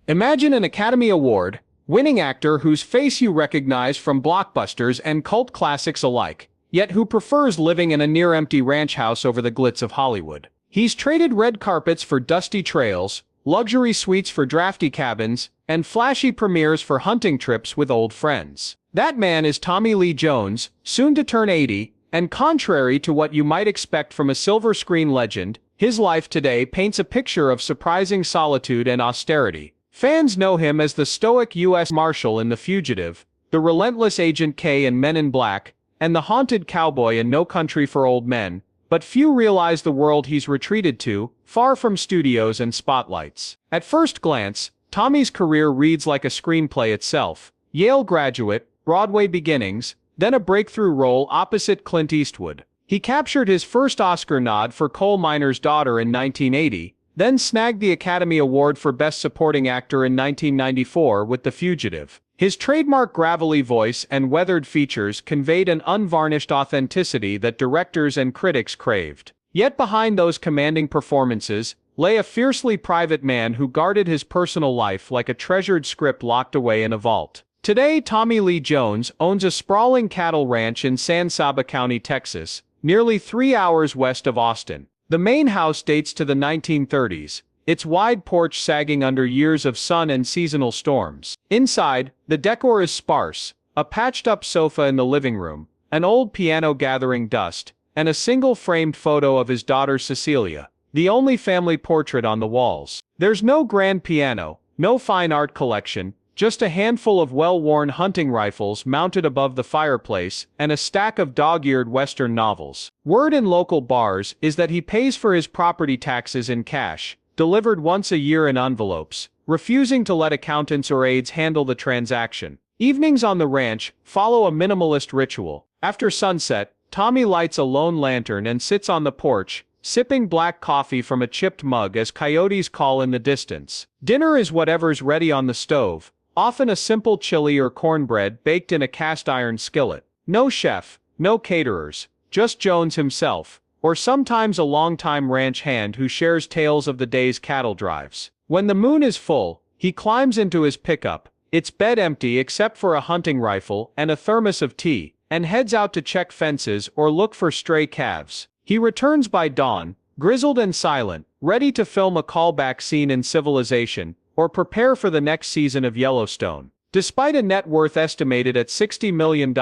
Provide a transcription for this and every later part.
Imagine an Academy Award winning actor whose face you recognize from blockbusters and cult classics alike, yet who prefers living in a near-empty ranch house over the glitz of Hollywood. He's traded red carpets for dusty trails, luxury suites for drafty cabins, and flashy premieres for hunting trips with old friends. That man is Tommy Lee Jones, soon to turn 80, and contrary to what you might expect from a silver screen legend, his life today paints a picture of surprising solitude and austerity. Fans know him as the stoic U.S. Marshal in The Fugitive, the relentless Agent K in Men in Black, and the haunted cowboy in No Country for Old Men, but few realize the world he's retreated to, far from studios and spotlights. At first glance, Tommy's career reads like a screenplay itself. Yale graduate, Broadway beginnings, then a breakthrough role opposite Clint Eastwood. He captured his first Oscar nod for Coal Miner's Daughter in 1980, then snagged the Academy Award for Best Supporting Actor in 1994 with The Fugitive. His trademark gravelly voice and weathered features conveyed an unvarnished authenticity that directors and critics craved. Yet behind those commanding performances lay a fiercely private man who guarded his personal life like a treasured script locked away in a vault. Today, Tommy Lee Jones owns a sprawling cattle ranch in San Saba County, Texas, nearly 3 hours west of Austin. The main house dates to the 1930s, its wide porch sagging under years of sun and seasonal storms. Inside, the decor is sparse: a patched-up sofa in the living room, an old piano gathering dust, and a single framed photo of his daughter Cecilia, the only family portrait on the walls. There's no grand piano, no fine art collection, just a handful of well-worn hunting rifles mounted above the fireplace and a stack of dog-eared Western novels. Word in local bars is that he pays for his property taxes in cash, delivered once a year in envelopes, refusing to let accountants or aides handle the transaction. Evenings on the ranch follow a minimalist ritual. After sunset, Tommy lights a lone lantern and sits on the porch, sipping black coffee from a chipped mug as coyotes call in the distance. Dinner is whatever's ready on the stove, often a simple chili or cornbread baked in a cast-iron skillet. No chef, no caterers, just Jones himself, or sometimes a longtime ranch hand who shares tales of the day's cattle drives. When the moon is full, he climbs into his pickup, its bed empty except for a hunting rifle and a thermos of tea, and heads out to check fences or look for stray calves. He returns by dawn, grizzled and silent, ready to film a callback scene in Civilization, or prepare for the next season of Yellowstone. Despite a net worth estimated at $60 million,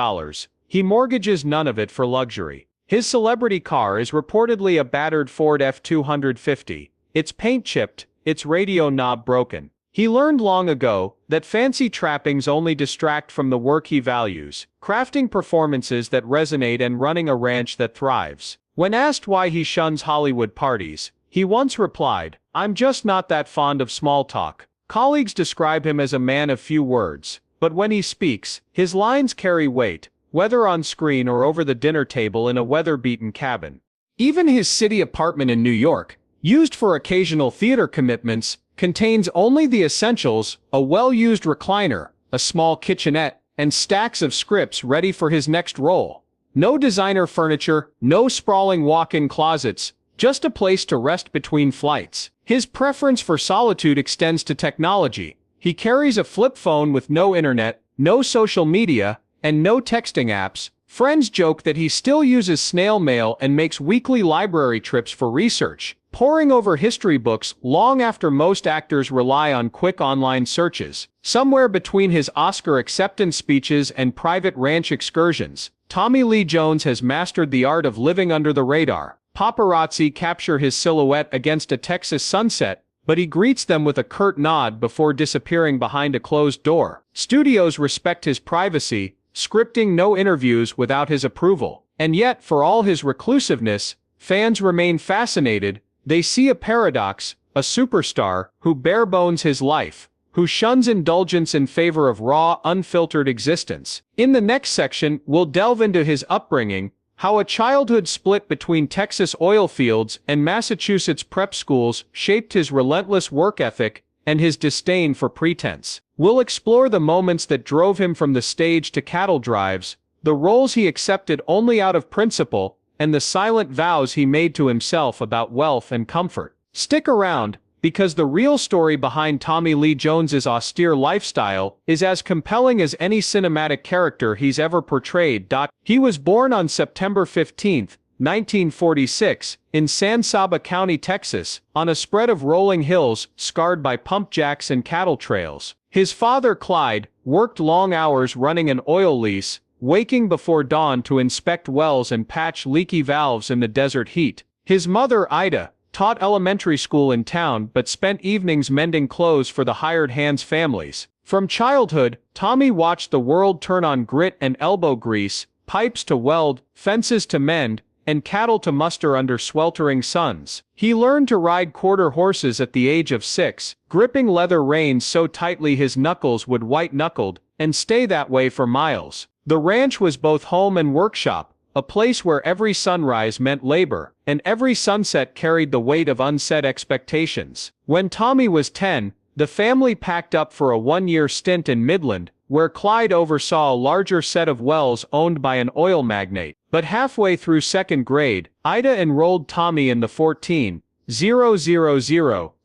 he mortgages none of it for luxury. His celebrity car is reportedly a battered Ford F-250, its paint chipped, its radio knob broken. He learned long ago that fancy trappings only distract from the work he values, crafting performances that resonate and running a ranch that thrives. When asked why he shuns Hollywood parties, he once replied, "I'm just not that fond of small talk." Colleagues describe him as a man of few words, but when he speaks, his lines carry weight, whether on screen or over the dinner table in a weather-beaten cabin. Even his city apartment in New York, used for occasional theater commitments, contains only the essentials: a well-used recliner, a small kitchenette, and stacks of scripts ready for his next role. No designer furniture, no sprawling walk-in closets, just a place to rest between flights. His preference for solitude extends to technology. He carries a flip phone with no internet, no social media, and no texting apps. Friends joke that he still uses snail mail and makes weekly library trips for research, poring over history books long after most actors rely on quick online searches. Somewhere between his Oscar acceptance speeches and private ranch excursions, Tommy Lee Jones has mastered the art of living under the radar. Paparazzi capture his silhouette against a Texas sunset, but he greets them with a curt nod before disappearing behind a closed door. Studios respect his privacy, scripting no interviews without his approval. And yet, for all his reclusiveness, fans remain fascinated. They see a paradox: a superstar who bare-bones his life, who shuns indulgence in favor of raw, unfiltered existence. In the next section, we'll delve into his upbringing, how a childhood split between Texas oil fields and Massachusetts prep schools shaped his relentless work ethic and his disdain for pretense. We'll explore the moments that drove him from the stage to cattle drives, the roles he accepted only out of principle, and the silent vows he made to himself about wealth and comfort. Stick around, because the real story behind Tommy Lee Jones's austere lifestyle is as compelling as any cinematic character he's ever portrayed. He was born on September 15, 1946, in San Saba County, Texas, on a spread of rolling hills scarred by pump jacks and cattle trails. His father, Clyde, worked long hours running an oil lease, waking before dawn to inspect wells and patch leaky valves in the desert heat. His mother, Ida, taught elementary school in town but spent evenings mending clothes for the hired hands' families. From childhood, Tommy watched the world turn on grit and elbow grease, pipes to weld, fences to mend, and cattle to muster under sweltering suns. He learned to ride quarter horses at the age of 6, gripping leather reins so tightly his knuckles would white-knuckled, and stay that way for miles. The ranch was both home and workshop, a place where every sunrise meant labor, and every sunset carried the weight of unset expectations. When Tommy was 10, the family packed up for a one-year stint in Midland, where Clyde oversaw a larger set of wells owned by an oil magnate. But halfway through second grade, Ida enrolled Tommy in the 14,000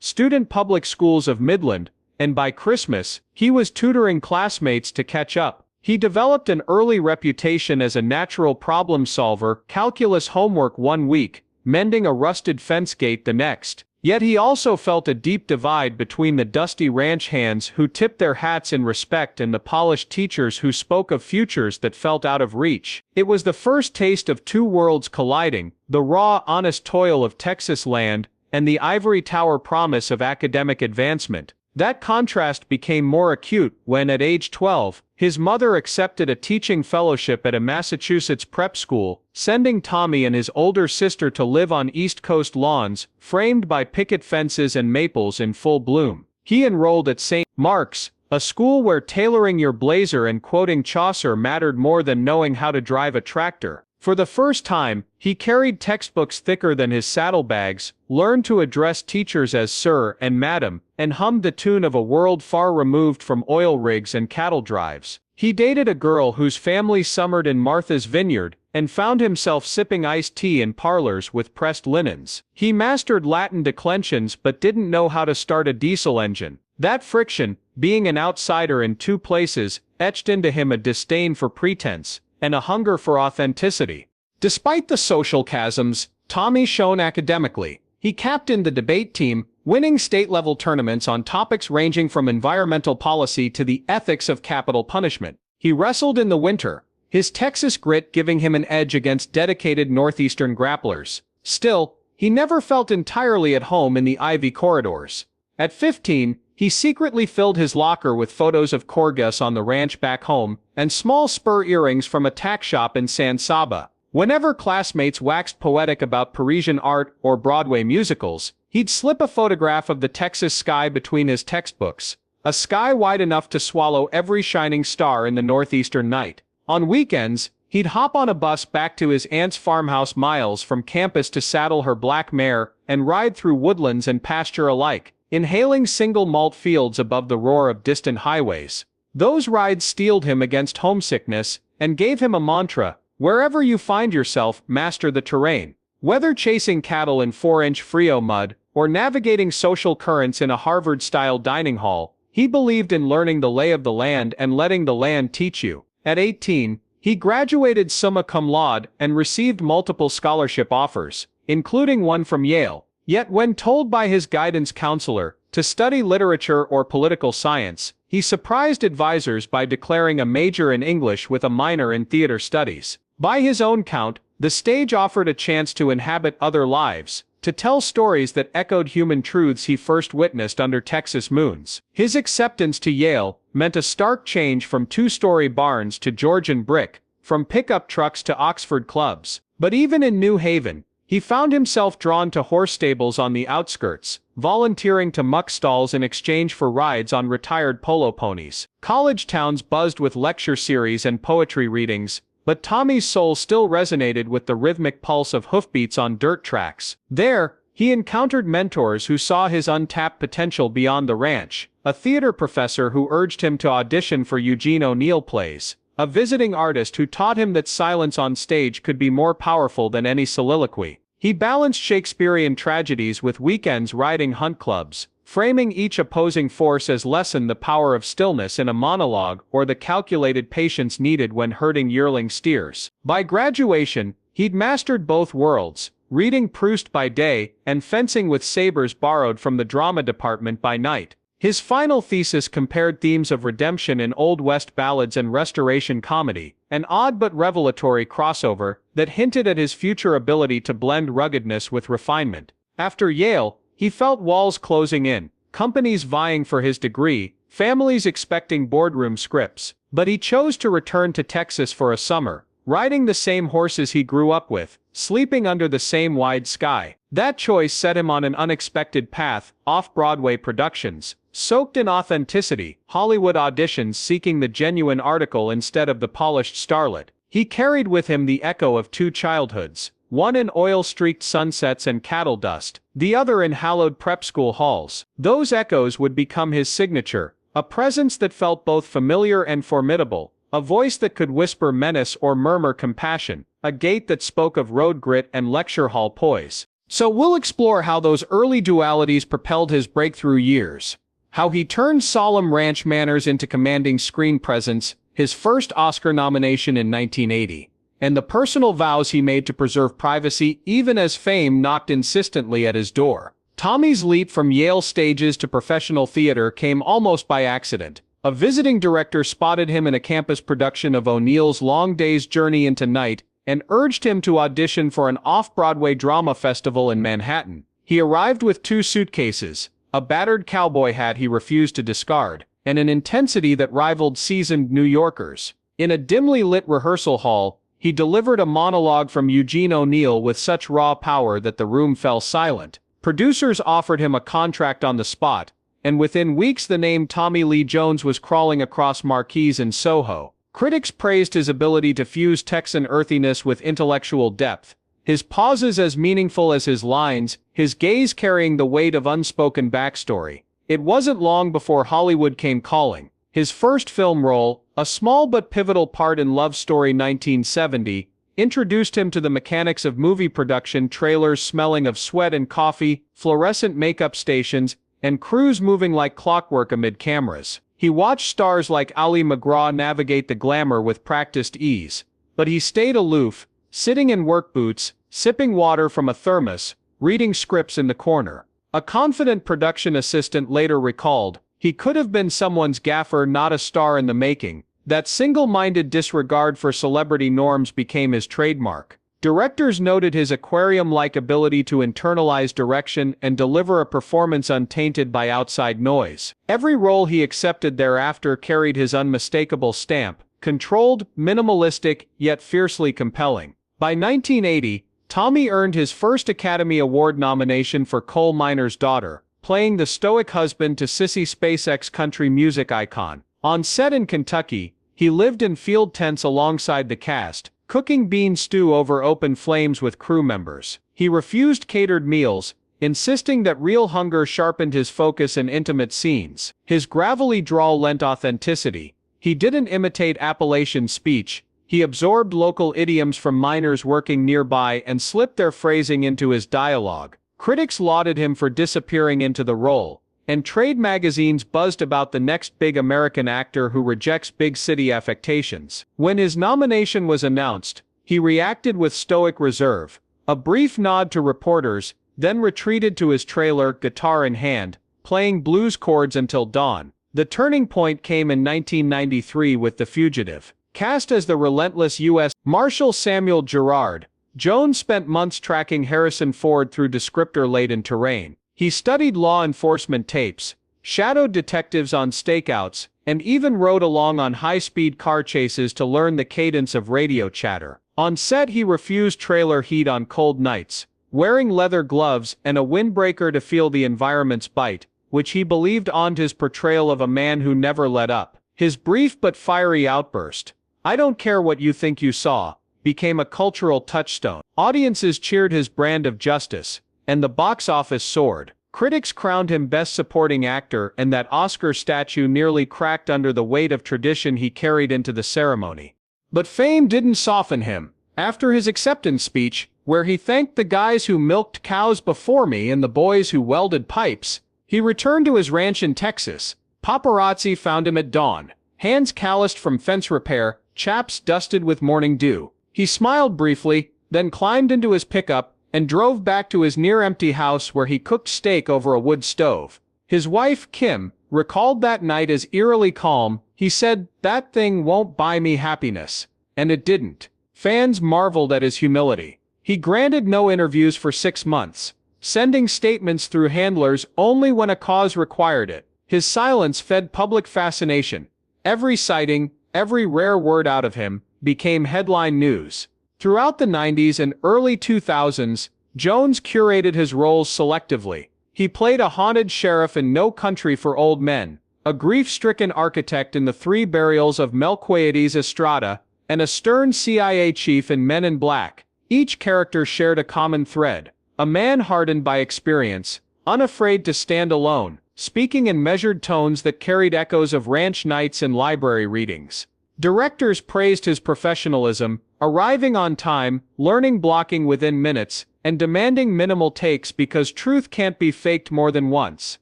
student public schools of Midland, and by Christmas, he was tutoring classmates to catch up. He developed an early reputation as a natural problem solver, calculus homework one week, mending a rusted fence gate the next. Yet he also felt a deep divide between the dusty ranch hands who tipped their hats in respect and the polished teachers who spoke of futures that felt out of reach. It was the first taste of two worlds colliding, the raw, honest toil of Texas land, and the ivory tower promise of academic advancement. That contrast became more acute when, at age 12, his mother accepted a teaching fellowship at a Massachusetts prep school, sending Tommy and his older sister to live on East Coast lawns, framed by picket fences and maples in full bloom. He enrolled at St. Mark's, a school where tailoring your blazer and quoting Chaucer mattered more than knowing how to drive a tractor. For the first time, he carried textbooks thicker than his saddlebags, learned to address teachers as sir and madam, and hummed the tune of a world far removed from oil rigs and cattle drives. He dated a girl whose family summered in Martha's Vineyard, and found himself sipping iced tea in parlors with pressed linens. He mastered Latin declensions but didn't know how to start a diesel engine. That friction, being an outsider in two places, etched into him a disdain for pretense, and a hunger for authenticity. Despite the social chasms, Tommy shone academically. He captained the debate team, winning state-level tournaments on topics ranging from environmental policy to the ethics of capital punishment. He wrestled in the winter, his Texas grit giving him an edge against dedicated Northeastern grapplers. Still, he never felt entirely at home in the Ivy corridors. At 15, he secretly filled his locker with photos of Corgus on the ranch back home, and small spur earrings from a tack shop in San Saba. Whenever classmates waxed poetic about Parisian art or Broadway musicals, he'd slip a photograph of the Texas sky between his textbooks, a sky wide enough to swallow every shining star in the northeastern night. On weekends, he'd hop on a bus back to his aunt's farmhouse miles from campus to saddle her black mare and ride through woodlands and pasture alike, inhaling single malt fields above the roar of distant highways. Those rides steeled him against homesickness and gave him a mantra: wherever you find yourself, master the terrain. Whether chasing cattle in 4-inch Frio mud, or navigating social currents in a Harvard-style dining hall, he believed in learning the lay of the land and letting the land teach you. At 18, he graduated summa cum laude and received multiple scholarship offers, including one from Yale. Yet when told by his guidance counselor to study literature or political science, he surprised advisors by declaring a major in English with a minor in theater studies. By his own count, the stage offered a chance to inhabit other lives, to tell stories that echoed human truths he first witnessed under Texas moons. His acceptance to Yale meant a stark change from two-story barns to Georgian brick, from pickup trucks to Oxford clubs. But even in New Haven, he found himself drawn to horse stables on the outskirts, volunteering to muck stalls in exchange for rides on retired polo ponies. College towns buzzed with lecture series and poetry readings, but Tommy's soul still resonated with the rhythmic pulse of hoofbeats on dirt tracks. There, he encountered mentors who saw his untapped potential beyond the ranch, a theater professor who urged him to audition for Eugene O'Neill plays, a visiting artist who taught him that silence on stage could be more powerful than any soliloquy. He balanced Shakespearean tragedies with weekends riding hunt clubs, framing each opposing force as lesson the power of stillness in a monologue or the calculated patience needed when herding yearling steers. By graduation, he'd mastered both worlds, reading Proust by day and fencing with sabers borrowed from the drama department by night. His final thesis compared themes of redemption in Old West ballads and Restoration comedy, an odd but revelatory crossover that hinted at his future ability to blend ruggedness with refinement. After Yale, he felt walls closing in, companies vying for his degree, families expecting boardroom scripts, but he chose to return to Texas for a summer, riding the same horses he grew up with, sleeping under the same wide sky. That choice set him on an unexpected path: off-Broadway productions, soaked in authenticity, Hollywood auditions seeking the genuine article instead of the polished starlet. He carried with him the echo of two childhoods, one in oil-streaked sunsets and cattle dust, the other in hallowed prep school halls. Those echoes would become his signature, a presence that felt both familiar and formidable, a voice that could whisper menace or murmur compassion, a gait that spoke of road grit and lecture hall poise. So we'll explore how those early dualities propelled his breakthrough years, how he turned solemn ranch manners into commanding screen presence, his first Oscar nomination in 1980, and the personal vows he made to preserve privacy even as fame knocked insistently at his door. Tommy's leap from Yale stages to professional theater came almost by accident. A visiting director spotted him in a campus production of O'Neill's Long Day's Journey into Night and urged him to audition for an off-Broadway drama festival in Manhattan. He arrived with 2 suitcases, a battered cowboy hat he refused to discard, and an intensity that rivaled seasoned New Yorkers. In a dimly lit rehearsal hall, he delivered a monologue from Eugene O'Neill with such raw power that the room fell silent. Producers offered him a contract on the spot, and within weeks the name Tommy Lee Jones was crawling across marquees in Soho. Critics praised his ability to fuse Texan earthiness with intellectual depth, his pauses as meaningful as his lines, his gaze carrying the weight of unspoken backstory. It wasn't long before Hollywood came calling. His first film role, a small but pivotal part in Love Story 1970, introduced him to the mechanics of movie production: trailers smelling of sweat and coffee, fluorescent makeup stations, and crews moving like clockwork amid cameras. He watched stars like Ali MacGraw navigate the glamour with practiced ease, but he stayed aloof, sitting in work boots, sipping water from a thermos, reading scripts in the corner. A confident production assistant later recalled, "He could have been someone's gaffer, not a star in the making." That single-minded disregard for celebrity norms became his trademark. Directors noted his aquarium-like ability to internalize direction and deliver a performance untainted by outside noise. Every role he accepted thereafter carried his unmistakable stamp, controlled, minimalistic, yet fiercely compelling. By 1980, Tommy earned his first Academy Award nomination for Coal Miner's Daughter, playing the stoic husband to Sissy Spacek's country music icon. On set in Kentucky, he lived in field tents alongside the cast, cooking bean stew over open flames with crew members. He refused catered meals, insisting that real hunger sharpened his focus in intimate scenes. His gravelly drawl lent authenticity. He didn't imitate Appalachian speech. He absorbed local idioms from miners working nearby and slipped their phrasing into his dialogue. Critics lauded him for disappearing into the role, and trade magazines buzzed about the next big American actor who rejects big city affectations. When his nomination was announced, he reacted with stoic reserve, a brief nod to reporters, then retreated to his trailer, guitar in hand, playing blues chords until dawn. The turning point came in 1993 with The Fugitive. Cast as the relentless U.S. Marshal Samuel Gerard, Jones spent months tracking Harrison Ford through descriptor-laden terrain. He studied law enforcement tapes, shadowed detectives on stakeouts, and even rode along on high-speed car chases to learn the cadence of radio chatter. On set he refused trailer heat on cold nights, wearing leather gloves and a windbreaker to feel the environment's bite, which he believed earned his portrayal of a man who never let up. His brief but fiery outburst, "I don't care what you think you saw," became a cultural touchstone. Audiences cheered his brand of justice, and the box office soared. Critics crowned him Best Supporting Actor, and that Oscar statue nearly cracked under the weight of tradition he carried into the ceremony. But fame didn't soften him. After his acceptance speech, where he thanked the guys who milked cows before me and the boys who welded pipes. He returned to his ranch in Texas. Paparazzi found him at dawn, hands calloused from fence repair, chaps dusted with morning dew. He smiled briefly, then climbed into his pickup and drove back to his near-empty house where he cooked steak over a wood stove. His wife, Kim, recalled that night as eerily calm. He said, "That thing won't buy me happiness." And it didn't. Fans marveled at his humility. He granted no interviews for 6 months, sending statements through handlers only when a cause required it. His silence fed public fascination. Every sighting, every rare word out of him, became headline news. Throughout the 90s and early 2000s, Jones curated his roles selectively. He played a haunted sheriff in No Country for Old Men, a grief-stricken architect in The Three Burials of Melquiades Estrada, and a stern CIA chief in Men in Black. Each character shared a common thread: a man hardened by experience, unafraid to stand alone, speaking in measured tones that carried echoes of ranch nights and library readings. Directors praised his professionalism, arriving on time, learning blocking within minutes, and demanding minimal takes because truth can't be faked more than once.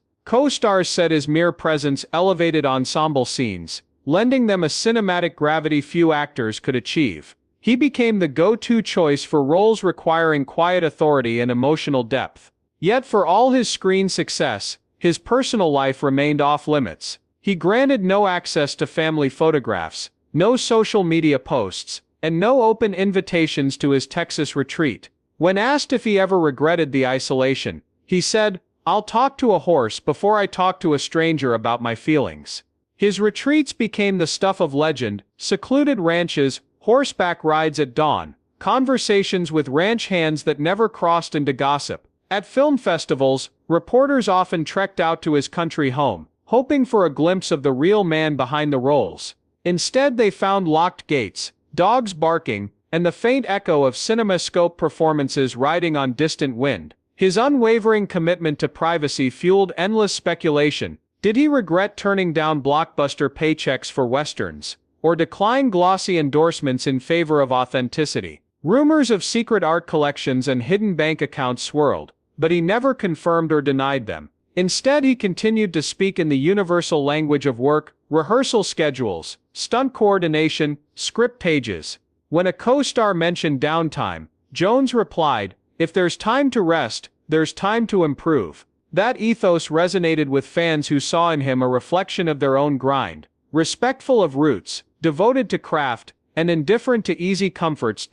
Co-stars said his mere presence elevated ensemble scenes, lending them a cinematic gravity few actors could achieve. He became the go-to choice for roles requiring quiet authority and emotional depth. Yet for all his screen success, his personal life remained off-limits. He granted no access to family photographs, no social media posts, and no open invitations to his Texas retreat. When asked if he ever regretted the isolation, he said, "I'll talk to a horse before I talk to a stranger about my feelings." His retreats became the stuff of legend: secluded ranches, horseback rides at dawn, conversations with ranch hands that never crossed into gossip. At film festivals, reporters often trekked out to his country home, hoping for a glimpse of the real man behind the roles. Instead they found locked gates, dogs barking, and the faint echo of CinemaScope performances riding on distant wind. His unwavering commitment to privacy fueled endless speculation. Did he regret turning down blockbuster paychecks for westerns, or decline glossy endorsements in favor of authenticity? Rumors of secret art collections and hidden bank accounts swirled, but he never confirmed or denied them. Instead, he continued to speak in the universal language of work: rehearsal schedules, stunt coordination, script pages. When a co-star mentioned downtime, Jones replied, "If there's time to rest, there's time to improve." That ethos resonated with fans who saw in him a reflection of their own grind, respectful of roots, devoted to craft, and indifferent to easy comforts.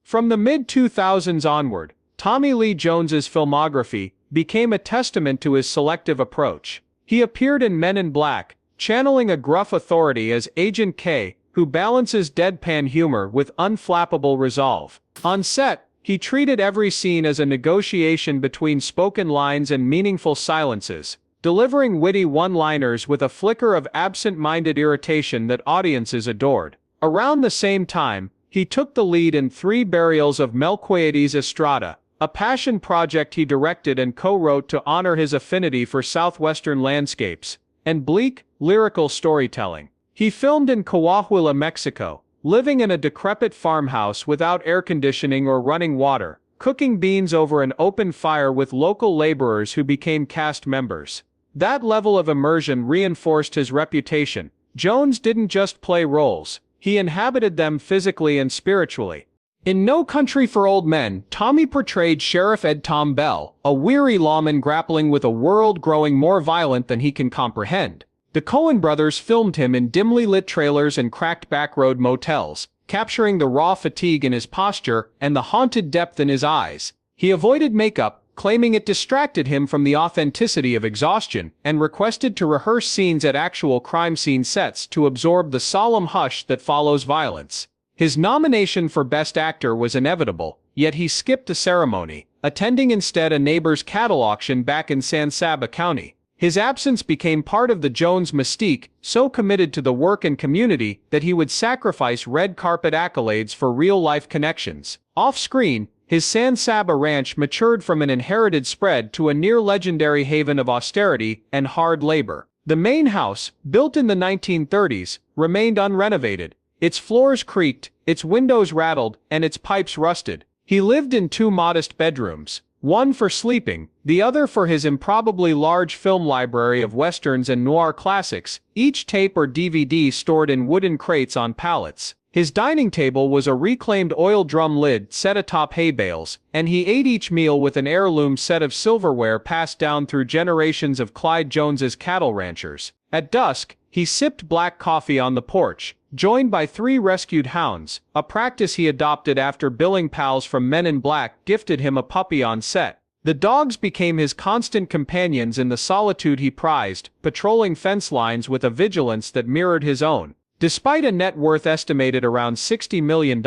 From the mid-2000s onward, Tommy Lee Jones's filmography became a testament to his selective approach. He appeared in Men in Black, channeling a gruff authority as Agent K, who balances deadpan humor with unflappable resolve. On set, he treated every scene as a negotiation between spoken lines and meaningful silences, delivering witty one-liners with a flicker of absent-minded irritation that audiences adored. Around the same time, he took the lead in Three Burials of Melquiades Estrada, a passion project he directed and co-wrote to honor his affinity for southwestern landscapes and bleak, lyrical storytelling. He filmed in Coahuila, Mexico, living in a decrepit farmhouse without air conditioning or running water, cooking beans over an open fire with local laborers who became cast members. That level of immersion reinforced his reputation. Jones didn't just play roles, he inhabited them physically and spiritually. In No Country for Old Men, Tommy portrayed Sheriff Ed Tom Bell, a weary lawman grappling with a world growing more violent than he can comprehend. The Coen brothers filmed him in dimly lit trailers and cracked backroad motels, capturing the raw fatigue in his posture and the haunted depth in his eyes. He avoided makeup, claiming it distracted him from the authenticity of exhaustion, and requested to rehearse scenes at actual crime scene sets to absorb the solemn hush that follows violence. His nomination for Best Actor was inevitable, yet he skipped the ceremony, attending instead a neighbor's cattle auction back in San Saba County. His absence became part of the Jones mystique, so committed to the work and community that he would sacrifice red carpet accolades for real-life connections. Off-screen, his San Saba ranch matured from an inherited spread to a near-legendary haven of austerity and hard labor. The main house, built in the 1930s, remained unrenovated. Its floors creaked, its windows rattled, and its pipes rusted. He lived in two modest bedrooms, one for sleeping, the other for his improbably large film library of westerns and noir classics, each tape or DVD stored in wooden crates on pallets. His dining table was a reclaimed oil drum lid set atop hay bales, and he ate each meal with an heirloom set of silverware passed down through generations of Clyde Jones's cattle ranchers. At dusk, he sipped black coffee on the porch, joined by 3 rescued hounds, a practice he adopted after billing pals from Men in Black gifted him a puppy on set. The dogs became his constant companions in the solitude he prized, patrolling fence lines with a vigilance that mirrored his own. Despite a net worth estimated around $60 million,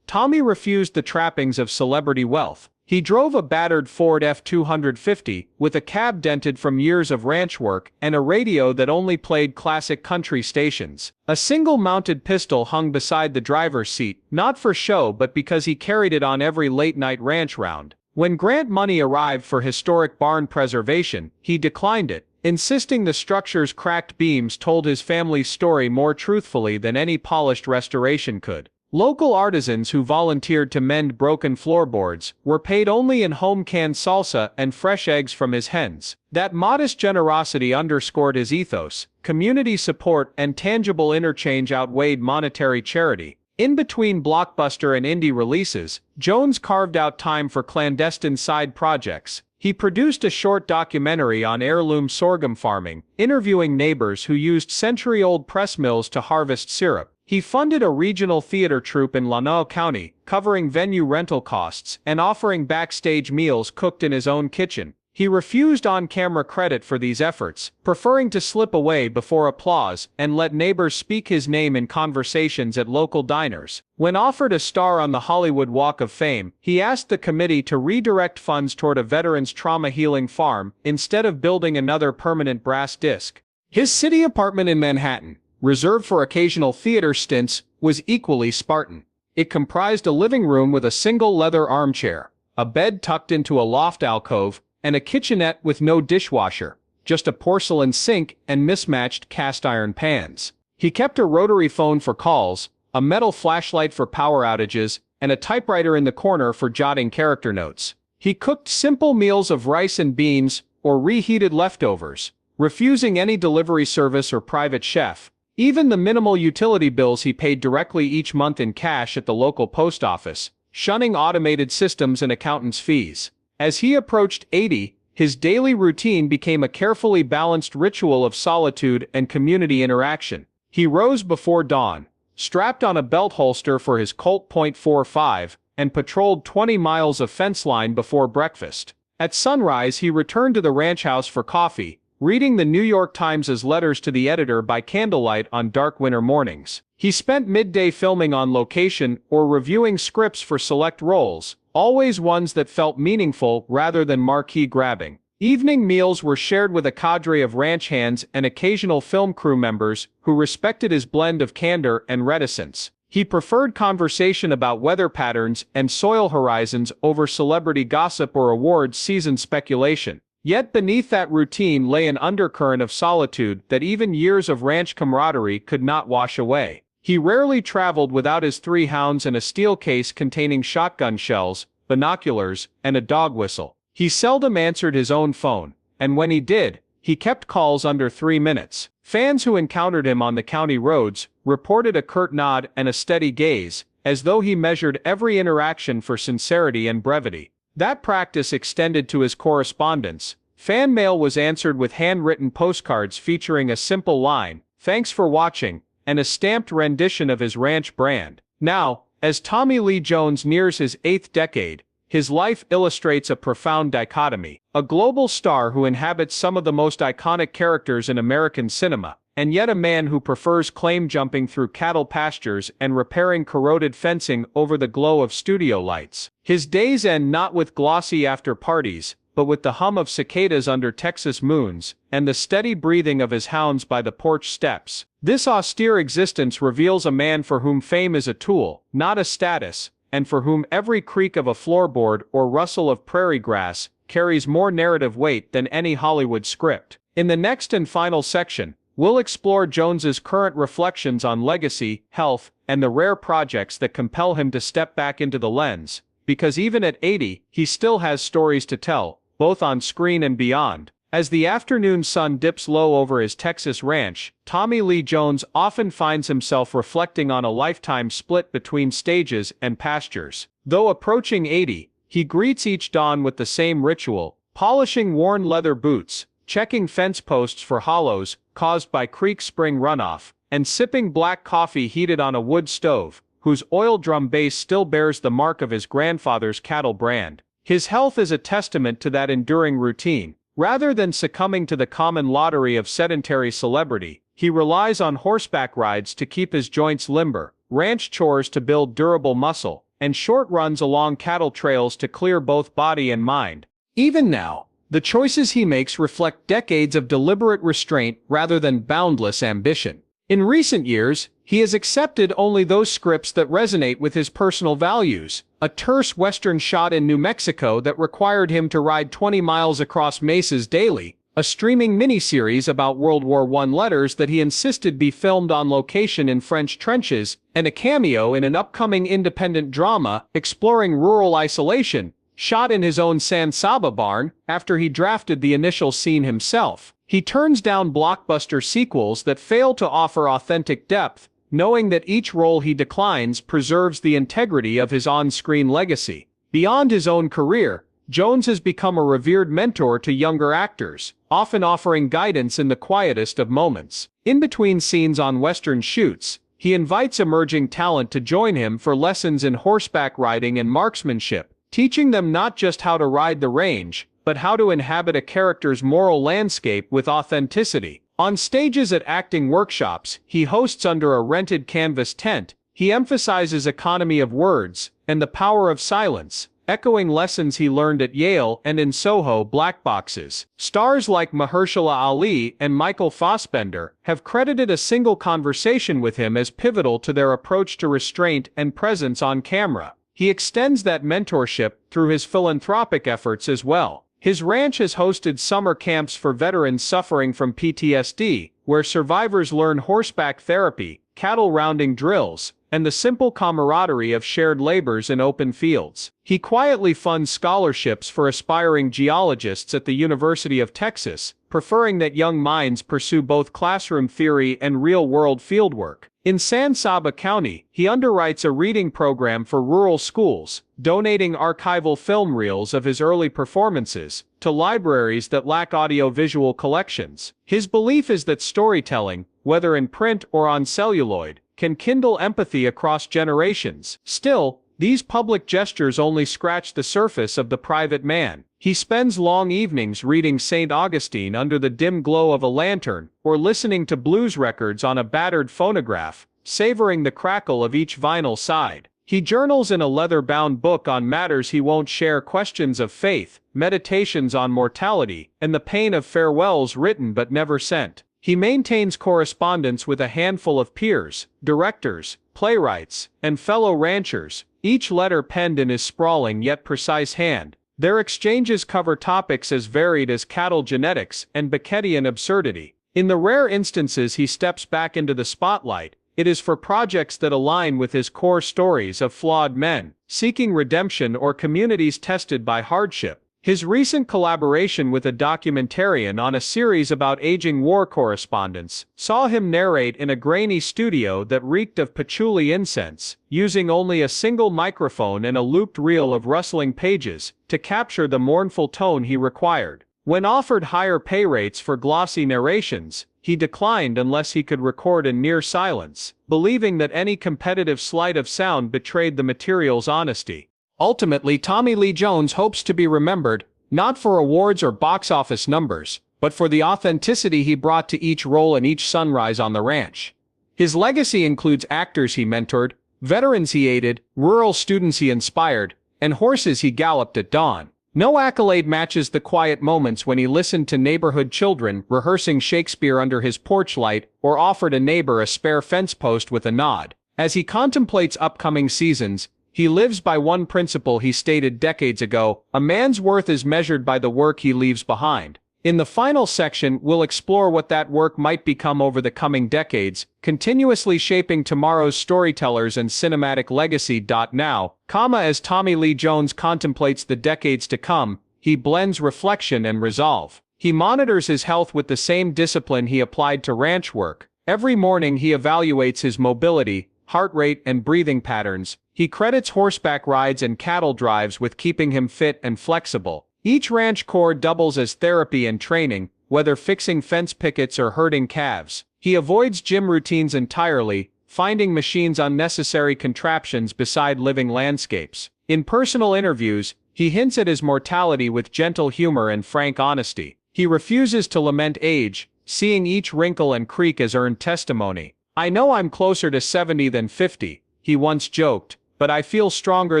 Tommy refused the trappings of celebrity wealth. He drove a battered Ford F-250, with a cab dented from years of ranch work, and a radio that only played classic country stations. A single-mounted pistol hung beside the driver's seat, not for show but because he carried it on every late-night ranch round. When grant money arrived for historic barn preservation, he declined it, insisting the structure's cracked beams told his family's story more truthfully than any polished restoration could. Local artisans who volunteered to mend broken floorboards were paid only in home-canned salsa and fresh eggs from his hens. That modest generosity underscored his ethos. Community support and tangible interchange outweighed monetary charity. In between blockbuster and indie releases, Jones carved out time for clandestine side projects. He produced a short documentary on heirloom sorghum farming, interviewing neighbors who used century-old press mills to harvest syrup. He funded a regional theater troupe in Lanao County, covering venue rental costs and offering backstage meals cooked in his own kitchen. He refused on-camera credit for these efforts, preferring to slip away before applause and let neighbors speak his name in conversations at local diners. When offered a star on the Hollywood Walk of Fame, he asked the committee to redirect funds toward a veterans' trauma healing farm instead of building another permanent brass disc. His city apartment in Manhattan, reserved for occasional theater stints, was equally Spartan. It comprised a living room with a single leather armchair, a bed tucked into a loft alcove, and a kitchenette with no dishwasher, just a porcelain sink and mismatched cast-iron pans. He kept a rotary phone for calls, a metal flashlight for power outages, and a typewriter in the corner for jotting character notes. He cooked simple meals of rice and beans, or reheated leftovers, refusing any delivery service or private chef. Even the minimal utility bills he paid directly each month in cash at the local post office, shunning automated systems and accountants' fees. As he approached 80, his daily routine became a carefully balanced ritual of solitude and community interaction. He rose before dawn, strapped on a belt holster for his Colt .45, and patrolled 20 miles of fence line before breakfast. At sunrise he returned to the ranch house for coffee, reading the New York Times' letters to the editor by candlelight on dark winter mornings. He spent midday filming on location or reviewing scripts for select roles, always ones that felt meaningful rather than marquee-grabbing. Evening meals were shared with a cadre of ranch hands and occasional film crew members who respected his blend of candor and reticence. He preferred conversation about weather patterns and soil horizons over celebrity gossip or awards season speculation. Yet beneath that routine lay an undercurrent of solitude that even years of ranch camaraderie could not wash away. He rarely traveled without his 3 hounds and a steel case containing shotgun shells, binoculars, and a dog whistle. He seldom answered his own phone, and when he did, he kept calls under 3 minutes. Fans who encountered him on the county roads reported a curt nod and a steady gaze, as though he measured every interaction for sincerity and brevity. That practice extended to his correspondence. Fan mail was answered with handwritten postcards featuring a simple line, "Thanks for watching," and a stamped rendition of his ranch brand. Now, as Tommy Lee Jones nears his 8th decade, his life illustrates a profound dichotomy. A global star who inhabits some of the most iconic characters in American cinema, and yet a man who prefers claim jumping through cattle pastures and repairing corroded fencing over the glow of studio lights. His days end not with glossy after parties, but with the hum of cicadas under Texas moons, and the steady breathing of his hounds by the porch steps. This austere existence reveals a man for whom fame is a tool, not a status, and for whom every creak of a floorboard or rustle of prairie grass carries more narrative weight than any Hollywood script. In the next and final section, we'll explore Jones's current reflections on legacy, health, and the rare projects that compel him to step back into the lens, because even at 80, he still has stories to tell, both on screen and beyond. As the afternoon sun dips low over his Texas ranch, Tommy Lee Jones often finds himself reflecting on a lifetime split between stages and pastures. Though approaching 80, he greets each dawn with the same ritual, polishing worn leather boots, checking fence posts for hollows caused by creek spring runoff, and sipping black coffee heated on a wood stove, whose oil drum base still bears the mark of his grandfather's cattle brand. His health is a testament to that enduring routine. Rather than succumbing to the common lottery of sedentary celebrity, he relies on horseback rides to keep his joints limber, ranch chores to build durable muscle, and short runs along cattle trails to clear both body and mind. Even now, the choices he makes reflect decades of deliberate restraint rather than boundless ambition. In recent years, he has accepted only those scripts that resonate with his personal values. A terse Western shot in New Mexico that required him to ride 20 miles across mesas daily, a streaming miniseries about World War I letters that he insisted be filmed on location in French trenches, and a cameo in an upcoming independent drama exploring rural isolation, shot in his own San Saba barn after he drafted the initial scene himself. He turns down blockbuster sequels that fail to offer authentic depth, knowing that each role he declines preserves the integrity of his on-screen legacy. Beyond his own career, Jones has become a revered mentor to younger actors, often offering guidance in the quietest of moments. In between scenes on Western shoots, he invites emerging talent to join him for lessons in horseback riding and marksmanship, teaching them not just how to ride the range, but how to inhabit a character's moral landscape with authenticity. On stages at acting workshops he hosts under a rented canvas tent, he emphasizes economy of words and the power of silence, echoing lessons he learned at Yale and in Soho black boxes. Stars like Mahershala Ali and Michael Fassbender have credited a single conversation with him as pivotal to their approach to restraint and presence on camera. He extends that mentorship through his philanthropic efforts as well. His ranch has hosted summer camps for veterans suffering from PTSD, where survivors learn horseback therapy, cattle rounding drills, and the simple camaraderie of shared labors in open fields. He quietly funds scholarships for aspiring geologists at the University of Texas, preferring that young minds pursue both classroom theory and real-world fieldwork. In San Saba County, he underwrites a reading program for rural schools, donating archival film reels of his early performances to libraries that lack audio-visual collections. His belief is that storytelling, whether in print or on celluloid, can kindle empathy across generations. Still, these public gestures only scratch the surface of the private man. He spends long evenings reading St. Augustine under the dim glow of a lantern, or listening to blues records on a battered phonograph, savoring the crackle of each vinyl side. He journals in a leather-bound book on matters he won't share, questions of faith, meditations on mortality, and the pain of farewells written but never sent. He maintains correspondence with a handful of peers, directors, playwrights, and fellow ranchers, each letter penned in his sprawling yet precise hand. Their exchanges cover topics as varied as cattle genetics and Beckettian absurdity. In the rare instances he steps back into the spotlight, it is for projects that align with his core stories of flawed men, seeking redemption, or communities tested by hardship. His recent collaboration with a documentarian on a series about aging war correspondents saw him narrate in a grainy studio that reeked of patchouli incense, using only a single microphone and a looped reel of rustling pages to capture the mournful tone he required. When offered higher pay rates for glossy narrations, he declined unless he could record in near silence, believing that any competitive sleight of sound betrayed the material's honesty. Ultimately, Tommy Lee Jones hopes to be remembered, not for awards or box office numbers, but for the authenticity he brought to each role and each sunrise on the ranch. His legacy includes actors he mentored, veterans he aided, rural students he inspired, and horses he galloped at dawn. No accolade matches the quiet moments when he listened to neighborhood children rehearsing Shakespeare under his porch light, or offered a neighbor a spare fence post with a nod. As he contemplates upcoming seasons, he lives by one principle he stated decades ago: a man's worth is measured by the work he leaves behind. In the final section, we'll explore what that work might become over the coming decades, continuously shaping tomorrow's storytellers and cinematic legacy. Now, as Tommy Lee Jones contemplates the decades to come, he blends reflection and resolve. He monitors his health with the same discipline he applied to ranch work. Every morning he evaluates his mobility, heart rate, and breathing patterns. He credits horseback rides and cattle drives with keeping him fit and flexible. Each ranch chore doubles as therapy and training, whether fixing fence pickets or herding calves. He avoids gym routines entirely, finding machines unnecessary contraptions beside living landscapes. In personal interviews, he hints at his mortality with gentle humor and frank honesty. He refuses to lament age, seeing each wrinkle and creak as earned testimony. "I know I'm closer to 70 than 50, he once joked, but I feel stronger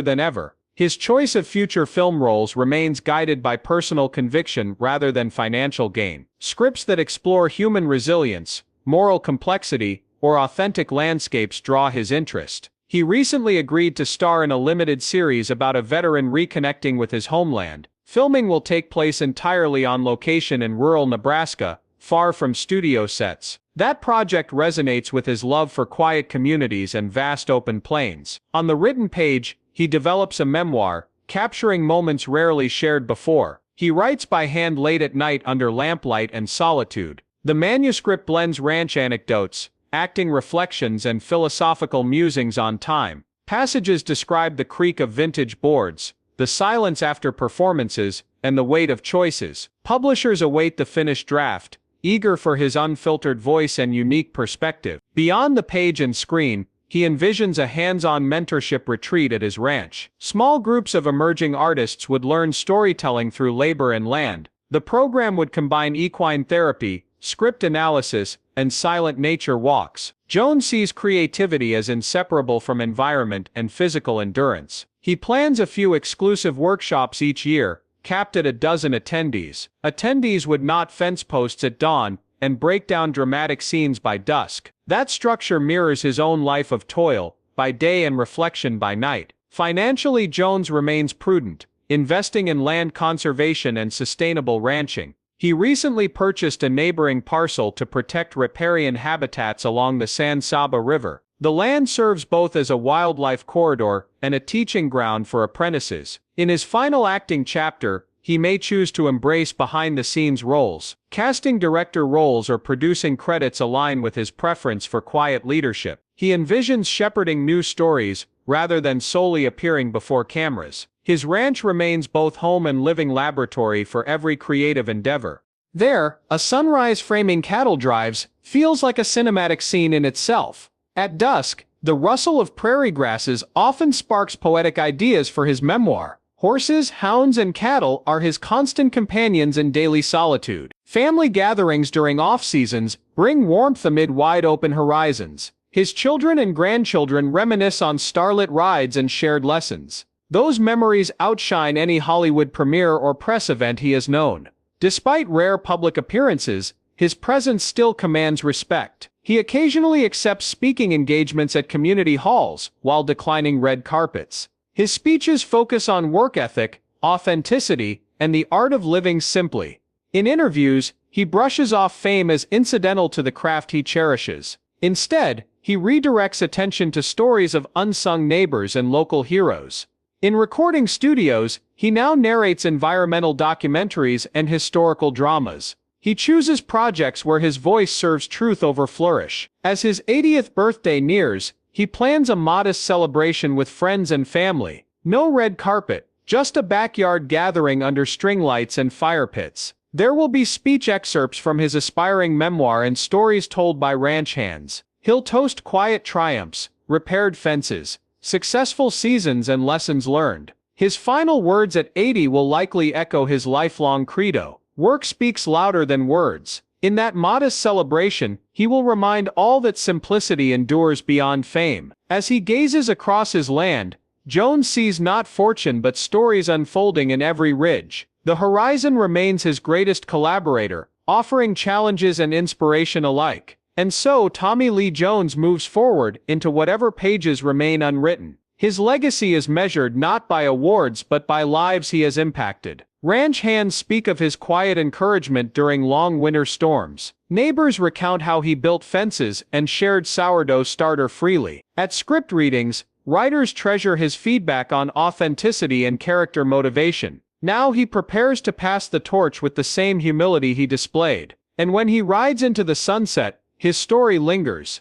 than ever." His choice of future film roles remains guided by personal conviction rather than financial gain. Scripts that explore human resilience, moral complexity, or authentic landscapes draw his interest. He recently agreed to star in a limited series about a veteran reconnecting with his homeland. Filming will take place entirely on location in rural Nebraska, far from studio sets. That project resonates with his love for quiet communities and vast open plains. On the written page, he develops a memoir, capturing moments rarely shared before. He writes by hand late at night under lamplight and solitude. The manuscript blends ranch anecdotes, acting reflections, and philosophical musings on time. Passages describe the creak of vintage boards, the silence after performances, and the weight of choices. Publishers await the finished draft, eager for his unfiltered voice and unique perspective. Beyond the page and screen, he envisions a hands-on mentorship retreat at his ranch. Small groups of emerging artists would learn storytelling through labor and land. The program would combine equine therapy, script analysis, and silent nature walks. Jones sees creativity as inseparable from environment and physical endurance. He plans a few exclusive workshops each year, capped at a dozen attendees. Attendees would knot fence posts at dawn and break down dramatic scenes by dusk. That structure mirrors his own life of toil, by day and reflection by night. Financially, Jones remains prudent, investing in land conservation and sustainable ranching. He recently purchased a neighboring parcel to protect riparian habitats along the San Saba River. The land serves both as a wildlife corridor and a teaching ground for apprentices. In his final acting chapter, he may choose to embrace behind-the-scenes roles. Casting director roles or producing credits align with his preference for quiet leadership. He envisions shepherding new stories, rather than solely appearing before cameras. His ranch remains both home and living laboratory for every creative endeavor. There, a sunrise framing cattle drives feels like a cinematic scene in itself. At dusk, the rustle of prairie grasses often sparks poetic ideas for his memoir. Horses, hounds, and cattle are his constant companions in daily solitude. Family gatherings during off-seasons bring warmth amid wide-open horizons. His children and grandchildren reminisce on starlit rides and shared lessons. Those memories outshine any Hollywood premiere or press event he has known. Despite rare public appearances, his presence still commands respect. He occasionally accepts speaking engagements at community halls, while declining red carpets. His speeches focus on work ethic, authenticity, and the art of living simply. In interviews, he brushes off fame as incidental to the craft he cherishes. Instead, he redirects attention to stories of unsung neighbors and local heroes. In recording studios, he now narrates environmental documentaries and historical dramas. He chooses projects where his voice serves truth over flourish. As his 80th birthday nears, he plans a modest celebration with friends and family. No red carpet, just a backyard gathering under string lights and fire pits. There will be speech excerpts from his aspiring memoir and stories told by ranch hands. He'll toast quiet triumphs, repaired fences, successful seasons, and lessons learned. His final words at 80 will likely echo his lifelong credo: work speaks louder than words. In that modest celebration, he will remind all that simplicity endures beyond fame. As he gazes across his land, Jones sees not fortune but stories unfolding in every ridge. The horizon remains his greatest collaborator, offering challenges and inspiration alike. And so Tommy Lee Jones moves forward into whatever pages remain unwritten. His legacy is measured not by awards but by lives he has impacted. Ranch hands speak of his quiet encouragement during long winter storms. Neighbors recount how he built fences and shared sourdough starter freely. At script readings, writers treasure his feedback on authenticity and character motivation. Now he prepares to pass the torch with the same humility he displayed. And when he rides into the sunset, his story lingers.